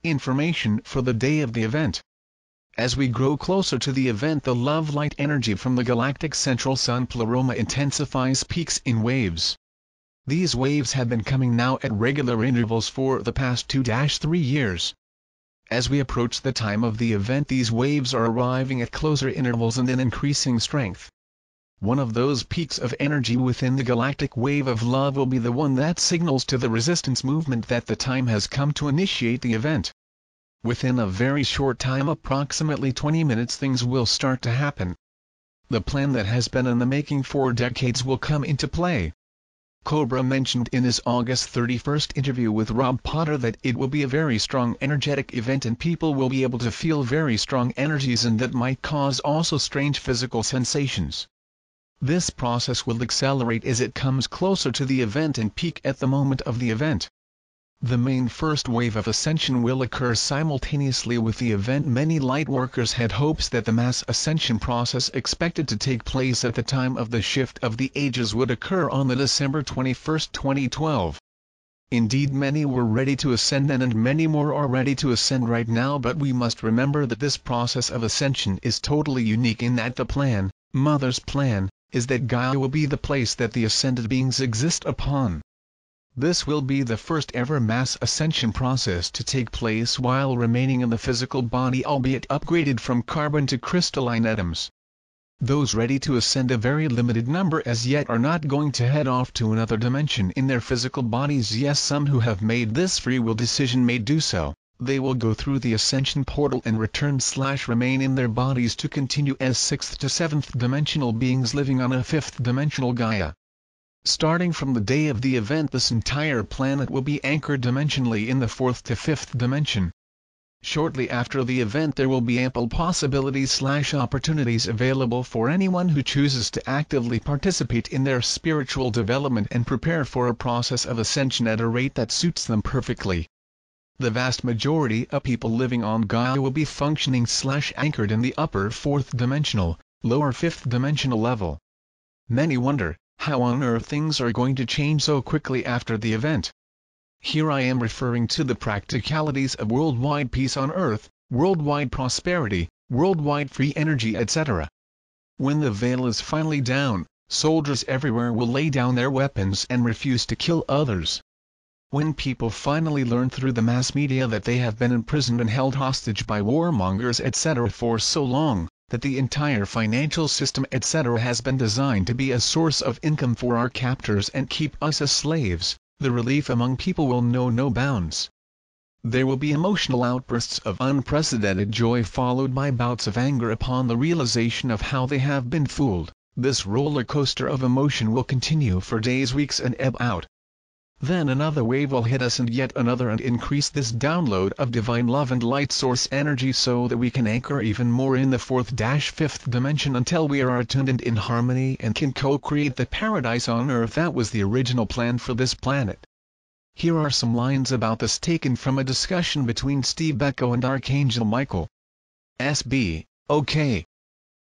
Information for the day of the event. As we grow closer to the event, the love light energy from the galactic central sun pleroma intensifies, peaks in waves. These waves have been coming now at regular intervals for the past 2-3 years. As we approach the time of the event, these waves are arriving at closer intervals and in increasing strength. One of those peaks of energy within the galactic wave of love will be the one that signals to the resistance movement that the time has come to initiate the event. Within a very short time, approximately 20 minutes, things will start to happen. The plan that has been in the making for decades will come into play. Cobra mentioned in his August 31st interview with Rob Potter that it will be a very strong energetic event and people will be able to feel very strong energies, and that might cause also strange physical sensations. This process will accelerate as it comes closer to the event and peak at the moment of the event. The main first wave of ascension will occur simultaneously with the event. Many lightworkers had hopes that the mass ascension process expected to take place at the time of the shift of the ages would occur on the December 21, 2012. Indeed, many were ready to ascend then, and many more are ready to ascend right now, but we must remember that this process of ascension is totally unique in that the plan, Mother's plan, is that Gaia will be the place that the ascended beings exist upon. This will be the first ever mass ascension process to take place while remaining in the physical body, albeit upgraded from carbon to crystalline atoms. Those ready to ascend, a very limited number as yet, are not going to head off to another dimension in their physical bodies. Yes, some who have made this free will decision may do so. They will go through the ascension portal and return/remain in their bodies to continue as 6th to 7th dimensional beings living on a 5th dimensional Gaia. Starting from the day of the event, this entire planet will be anchored dimensionally in the 4th to 5th dimension. Shortly after the event, there will be ample possibilities/opportunities available for anyone who chooses to actively participate in their spiritual development and prepare for a process of ascension at a rate that suits them perfectly. The vast majority of people living on Gaia will be functioning/anchored in the upper 4th dimensional, lower 5th dimensional level. Many wonder how on earth things are going to change so quickly after the event. Here I am referring to the practicalities of worldwide peace on earth, worldwide prosperity, worldwide free energy, etc. When the veil is finally down, soldiers everywhere will lay down their weapons and refuse to kill others. When people finally learn through the mass media that they have been imprisoned and held hostage by warmongers, etc. for so long, that the entire financial system, etc. has been designed to be a source of income for our captors and keep us as slaves, the relief among people will know no bounds. There will be emotional outbursts of unprecedented joy followed by bouts of anger upon the realization of how they have been fooled. This roller coaster of emotion will continue for days, weeks, and ebb out. Then another wave will hit us, and yet another, and increase this download of divine love and light source energy so that we can anchor even more in the 4th-5th dimension until we are attuned and in harmony and can co-create the paradise on earth that was the original plan for this planet. Here are some lines about this taken from a discussion between Steve Biko and Archangel Michael. SB, okay.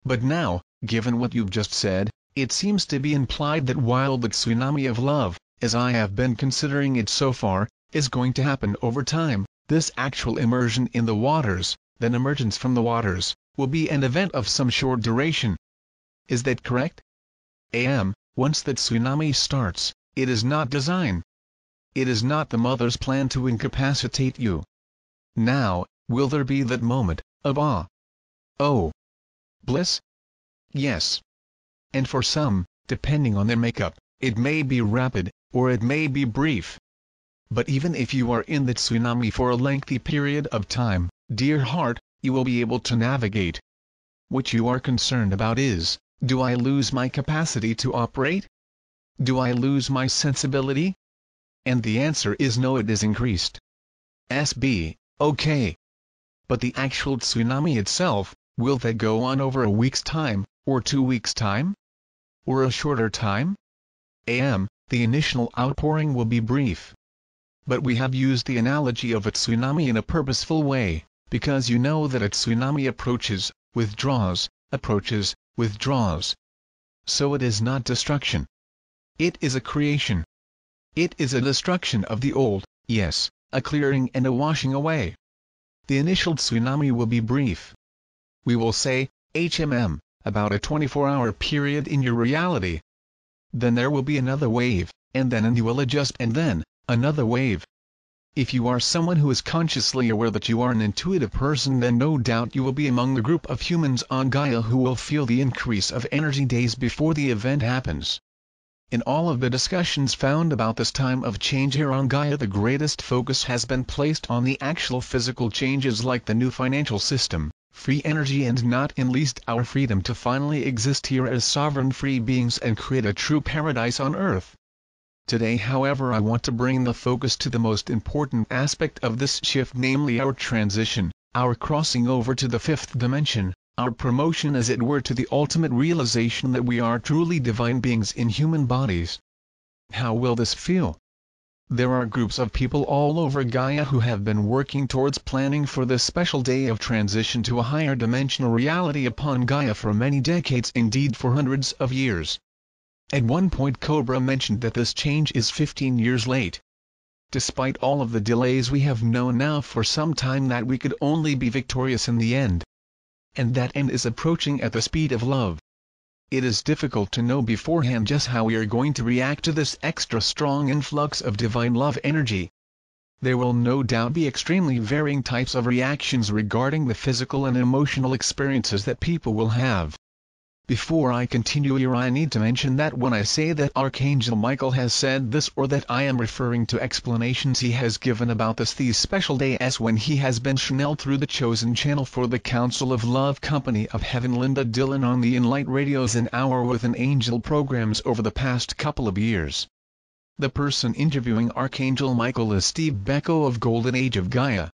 But now, given what you've just said, it seems to be implied that while the tsunami of love, as I have been considering it so far, is going to happen over time, this actual immersion in the waters, then emergence from the waters, will be an event of some short duration. Is that correct? Once the tsunami starts, it is not design. It is not the mother's plan to incapacitate you. Now, will there be that moment of awe? Oh, bliss? Yes. And for some, depending on their makeup, it may be rapid, or it may be brief. But even if you are in the tsunami for a lengthy period of time, dear heart, you will be able to navigate. What you are concerned about is, do I lose my capacity to operate? Do I lose my sensibility? And the answer is no, it is increased. SB, okay. But the actual tsunami itself, will that go on over a week's time, or 2 weeks' time? Or a shorter time? The initial outpouring will be brief. But we have used the analogy of a tsunami in a purposeful way, because you know that a tsunami approaches, withdraws, approaches, withdraws. So it is not destruction. It is a creation. It is a destruction of the old, yes, a clearing and a washing away. The initial tsunami will be brief. We will say, about a 24-hour period in your reality. Then there will be another wave, and then you will adjust, and then another wave. If you are someone who is consciously aware that you are an intuitive person, then no doubt you will be among the group of humans on Gaia who will feel the increase of energy days before the event happens. In all of the discussions found about this time of change here on Gaia, the greatest focus has been placed on the actual physical changes like the new financial system, free energy, and not in least our freedom to finally exist here as sovereign free beings and create a true paradise on Earth. Today, however, I want to bring the focus to the most important aspect of this shift, namely our transition, our crossing over to the fifth dimension, our promotion as it were to the ultimate realization that we are truly divine beings in human bodies. How will this feel? There are groups of people all over Gaia who have been working towards planning for this special day of transition to a higher dimensional reality upon Gaia for many decades, indeed for hundreds of years. At one point Cobra mentioned that this change is 15 years late. Despite all of the delays, we have known now for some time that we could only be victorious in the end. And that end is approaching at the speed of love. It is difficult to know beforehand just how we are going to react to this extra strong influx of divine love energy. There will no doubt be extremely varying types of reactions regarding the physical and emotional experiences that people will have. Before I continue here, I need to mention that when I say that Archangel Michael has said this, or that I am referring to explanations he has given about this these special days when he has been channeled through the chosen channel for the Council of Love Company of Heaven Linda Dillon on the Enlight Radio's An Hour with an Angel programs over the past couple of years. The person interviewing Archangel Michael is Steve Becko of Golden Age of Gaia.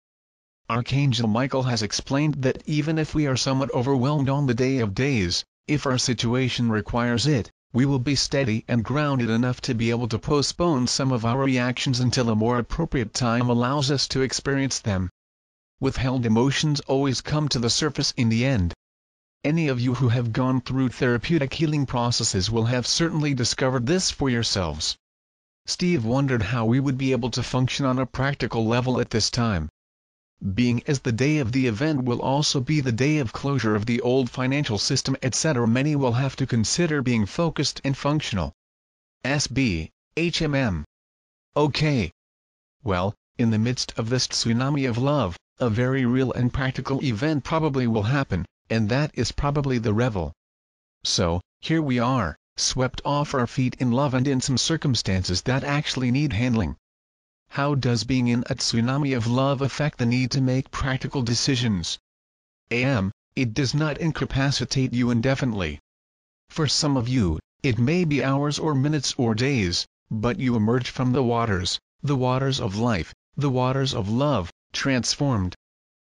Archangel Michael has explained that even if we are somewhat overwhelmed on the day of days, if our situation requires it, we will be steady and grounded enough to be able to postpone some of our reactions until a more appropriate time allows us to experience them. Withheld emotions always come to the surface in the end. Any of you who have gone through therapeutic healing processes will have certainly discovered this for yourselves. Steve wondered how we would be able to function on a practical level at this time. Being as the day of the event will also be the day of closure of the old financial system, etc., many will have to consider being focused and functional. Okay. Well, in the midst of this tsunami of love, a very real and practical event probably will happen, and that is probably the revel. So, here we are, swept off our feet in love and in some circumstances that actually need handling. How does being in a tsunami of love affect the need to make practical decisions? It does not incapacitate you indefinitely. For some of you, it may be hours or minutes or days, but you emerge from the waters of life, the waters of love, transformed.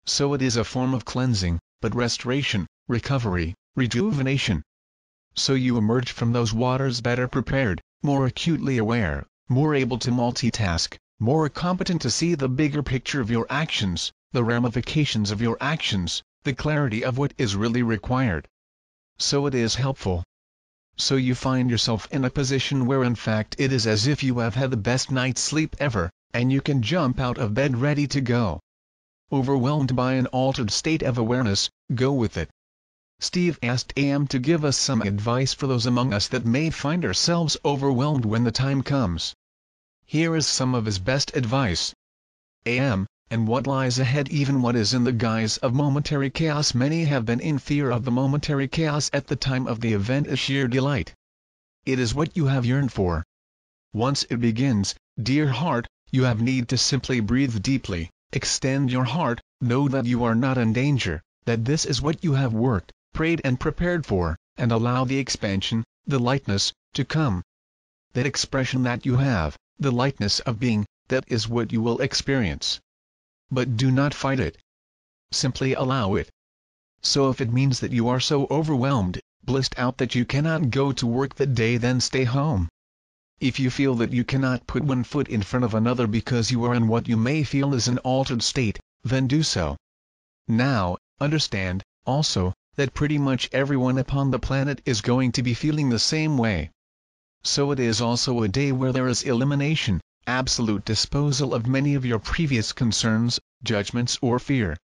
So it is a form of cleansing, but restoration, recovery, rejuvenation. So you emerge from those waters better prepared, more acutely aware, more able to multitask, more competent to see the bigger picture of your actions, the ramifications of your actions, the clarity of what is really required. So it is helpful. So you find yourself in a position where in fact it is as if you have had the best night's sleep ever, and you can jump out of bed ready to go. Overwhelmed by an altered state of awareness, go with it. Steve asked AM to give us some advice for those among us that may find ourselves overwhelmed when the time comes. Here is some of his best advice. And what lies ahead, even what is in the guise of momentary chaos. Many have been in fear of the momentary chaos at the time of the event as sheer delight. It is what you have yearned for. Once it begins, dear heart, you have need to simply breathe deeply, extend your heart, know that you are not in danger, that this is what you have worked, prayed and prepared for, and allow the expansion, the lightness, to come. That expression that you have, the lightness of being, that is what you will experience. But do not fight it. Simply allow it. So if it means that you are so overwhelmed, blissed out that you cannot go to work that day, then stay home. If you feel that you cannot put one foot in front of another because you are in what you may feel is an altered state, then do so. Now, understand, also, that pretty much everyone upon the planet is going to be feeling the same way. So it is also a day where there is elimination, absolute disposal of many of your previous concerns, judgments or fear.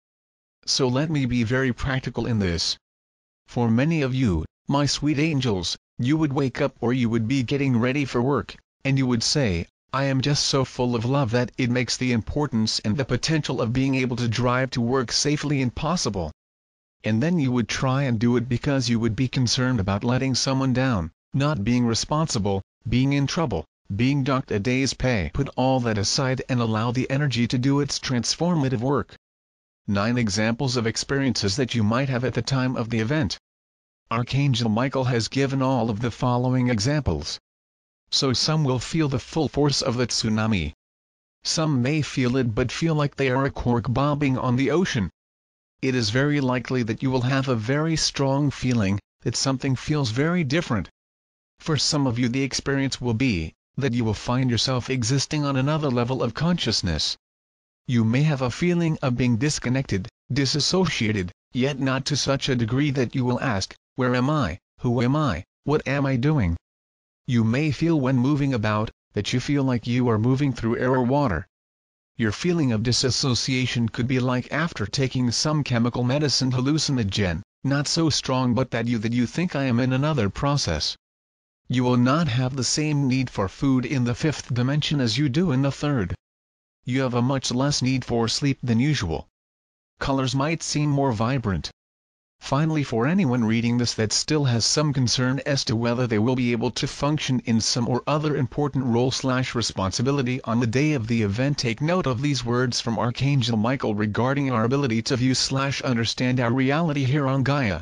So let me be very practical in this. For many of you, my sweet angels, you would wake up or you would be getting ready for work, and you would say, I am just so full of love that it makes the importance and the potential of being able to drive to work safely impossible. And then you would try and do it because you would be concerned about letting someone down, not being responsible, being in trouble, being docked a day's pay. Put all that aside and allow the energy to do its transformative work. 9 examples of experiences that you might have at the time of the event. Archangel Michael has given all of the following examples. So some will feel the full force of the tsunami. Some may feel it but feel like they are a cork bobbing on the ocean. It is very likely that you will have a very strong feeling that something feels very different. For some of you the experience will be that you will find yourself existing on another level of consciousness. You may have a feeling of being disconnected, disassociated, yet not to such a degree that you will ask, where am I, who am I, what am I doing? You may feel when moving about, that you feel like you are moving through air or water. Your feeling of disassociation could be like after taking some chemical medicine hallucinogen, not so strong but that you think I am in another process. You will not have the same need for food in the 5th dimension as you do in the 3rd. You have a much less need for sleep than usual. Colors might seem more vibrant. Finally, for anyone reading this that still has some concern as to whether they will be able to function in some or other important role/responsibility on the day of the event, take note of these words from Archangel Michael regarding our ability to view/understand our reality here on Gaia.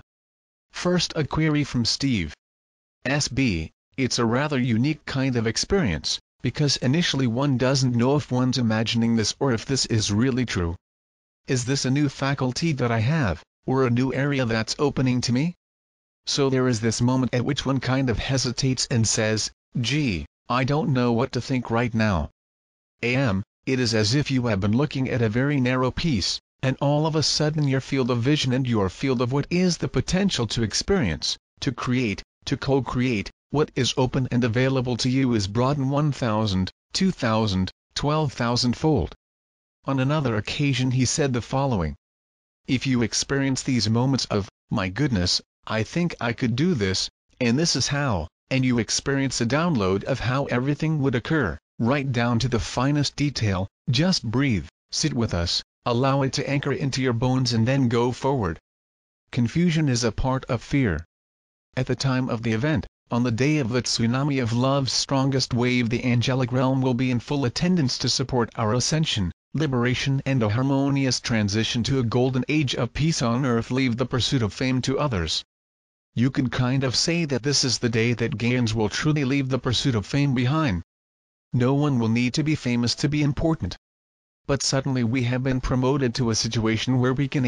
First, a query from Steve. SB, it's a rather unique kind of experience, because initially one doesn't know if one's imagining this or if this is really true. Is this a new faculty that I have, or a new area that's opening to me? So there is this moment at which one kind of hesitates and says, gee, I don't know what to think right now. It is as if you have been looking at a very narrow piece, and all of a sudden your field of vision and your field of what is the potential to experience, to create, to co-create, what is open and available to you is broadened 1,000, 2,000, 12,000-fold. On another occasion he said the following. If you experience these moments of, my goodness, I think I could do this, and this is how, and you experience a download of how everything would occur, right down to the finest detail, just breathe, sit with us, allow it to anchor into your bones and then go forward. Confusion is a part of fear. At the time of the event, on the day of the tsunami of love's strongest wave, the angelic realm will be in full attendance to support our ascension, liberation and a harmonious transition to a golden age of peace on earth. Leave the pursuit of fame to others. You could kind of say that this is the day that Gaians will truly leave the pursuit of fame behind. No one will need to be famous to be important. But suddenly we have been promoted to a situation where we can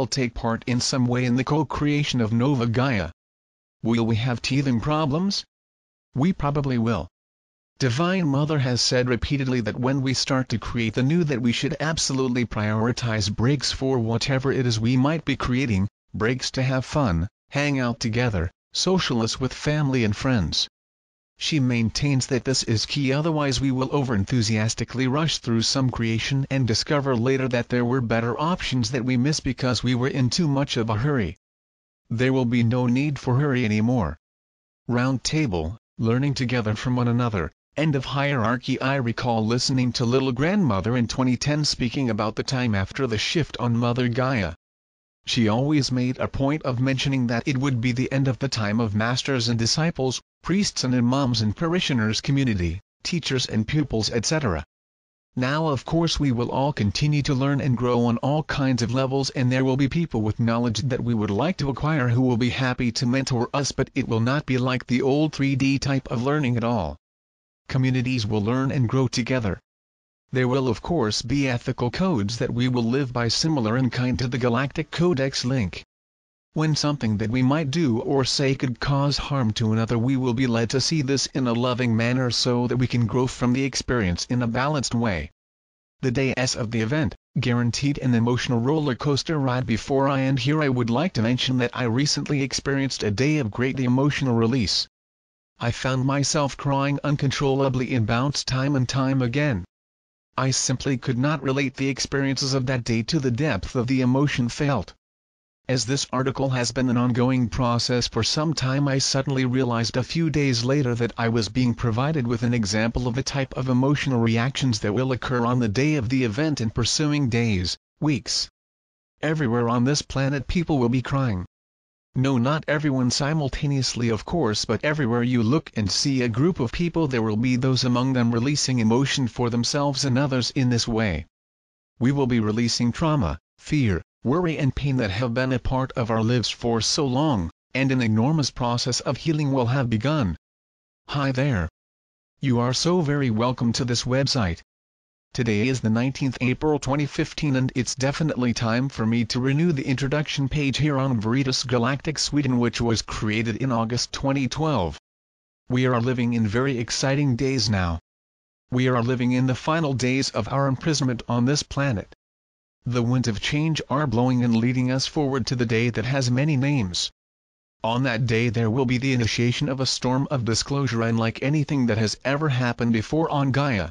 take part in some way in the co-creation of Nova Gaia. Will we have teething problems? We probably will. Divine Mother has said repeatedly that when we start to create the new, that we should absolutely prioritize breaks for whatever it is we might be creating, breaks to have fun, hang out together, socialize with family and friends. She maintains that this is key, otherwise we will over-enthusiastically rush through some creation and discover later that there were better options that we missed because we were in too much of a hurry. There will be no need for hurry anymore. Round table, learning together from one another. End of hierarchy. I recall listening to Little Grandmother in 2010 speaking about the time after the shift on Mother Gaia. She always made a point of mentioning that it would be the end of the time of masters and disciples, priests and imams and parishioners, community, teachers and pupils, etc. Now of course we will all continue to learn and grow on all kinds of levels, and there will be people with knowledge that we would like to acquire who will be happy to mentor us, but it will not be like the old 3D type of learning at all. Communities will learn and grow together. There will of course be ethical codes that we will live by, similar in kind to the Galactic Codex link. When something that we might do or say could cause harm to another, we will be led to see this in a loving manner so that we can grow from the experience in a balanced way. The days of the event, guaranteed an emotional roller coaster ride. Before I end here, I would like to mention that I recently experienced a day of great emotional release. I found myself crying uncontrollably and bounced time and time again. I simply could not relate the experiences of that day to the depth of the emotion felt. As this article has been an ongoing process for some time, I suddenly realized a few days later that I was being provided with an example of the type of emotional reactions that will occur on the day of the event and pursuing days, weeks. Everywhere on this planet people will be crying. No, not everyone simultaneously of course, but everywhere you look and see a group of people, there will be those among them releasing emotion for themselves and others in this way. We will be releasing trauma, fear, worry and pain that have been a part of our lives for so long, and an enormous process of healing will have begun. Hi there. You are so very welcome to this website. Today is the 19th April 2015 and it's definitely time for me to renew the introduction page here on Veritas Galactic Sweden, which was created in August 2012. We are living in very exciting days now. We are living in the final days of our imprisonment on this planet. The winds of change are blowing and leading us forward to the day that has many names. On that day there will be the initiation of a storm of disclosure unlike anything that has ever happened before on Gaia.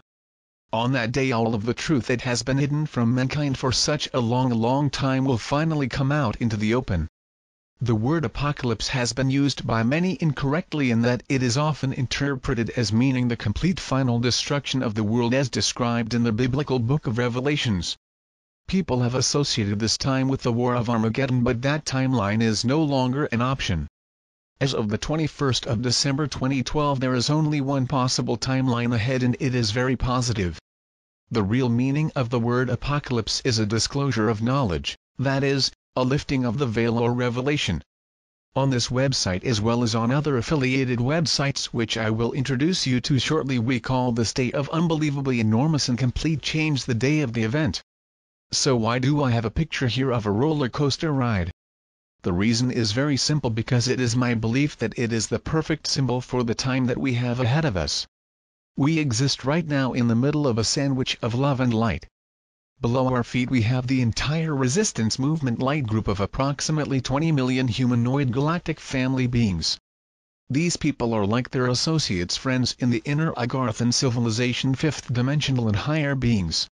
On that day all of the truth that has been hidden from mankind for such a long time will finally come out into the open. The word apocalypse has been used by many incorrectly in that it is often interpreted as meaning the complete final destruction of the world as described in the biblical book of Revelations. People have associated this time with the War of Armageddon, but that timeline is no longer an option. As of the 21st of December 2012 there is only one possible timeline ahead and it is very positive. The real meaning of the word apocalypse is a disclosure of knowledge, that is, a lifting of the veil or revelation. On this website as well as on other affiliated websites which I will introduce you to shortly, we call this day of unbelievably enormous and complete change the day of the event. So why do I have a picture here of a roller coaster ride? The reason is very simple, because it is my belief that it is the perfect symbol for the time that we have ahead of us. We exist right now in the middle of a sandwich of love and light. Below our feet we have the entire resistance movement light group of approximately 20 million humanoid galactic family beings. These people are like their associates, friends in the inner AGHARTIAN civilization, fifth dimensional and higher beings.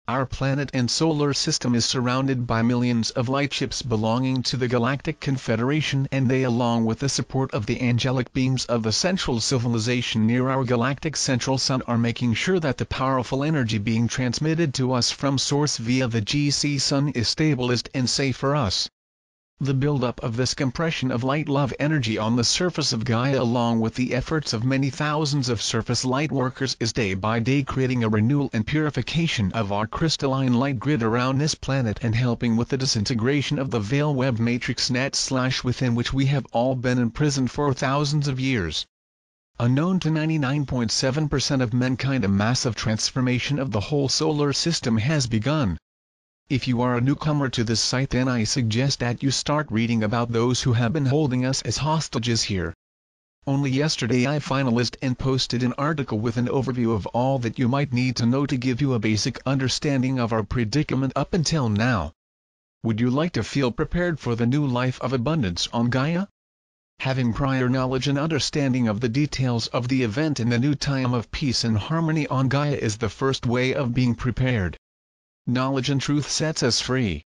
Our planet and solar system is surrounded by millions of lightships belonging to the Galactic Confederation, and they, along with the support of the angelic beings of the central civilization near our galactic central sun, are making sure that the powerful energy being transmitted to us from source via the GC sun is stable and safe for us. The buildup of this compression of light love energy on the surface of Gaia, along with the efforts of many thousands of surface light workers, is day by day creating a renewal and purification of our crystalline light grid around this planet and helping with the disintegration of the veil web matrix net/ within which we have all been imprisoned for thousands of years. Unknown to 99.7% of mankind, a massive transformation of the whole solar system has begun. If you are a newcomer to this site, then I suggest that you start reading about those who have been holding us as hostages here. Only yesterday I finalized and posted an article with an overview of all that you might need to know to give you a basic understanding of our predicament up until now. Would you like to feel prepared for the new life of abundance on Gaia? Having prior knowledge and understanding of the details of the event in the new time of peace and harmony on Gaia is the first way of being prepared. Knowledge and truth sets us free.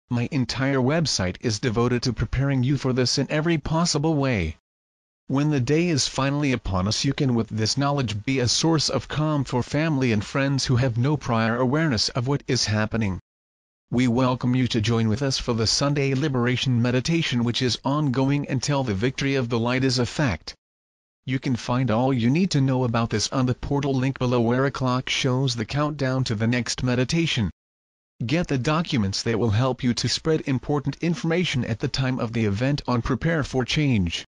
My entire website is devoted to preparing you for this in every possible way. When the day is finally upon us, you can with this knowledge be a source of calm for family and friends who have no prior awareness of what is happening. We welcome you to join with us for the Sunday Liberation Meditation, which is ongoing until the victory of the light is a fact. You can find all you need to know about this on the portal link below, where a clock shows the countdown to the next meditation. Get the documents that will help you to spread important information at the time of the event on Prepare for Change.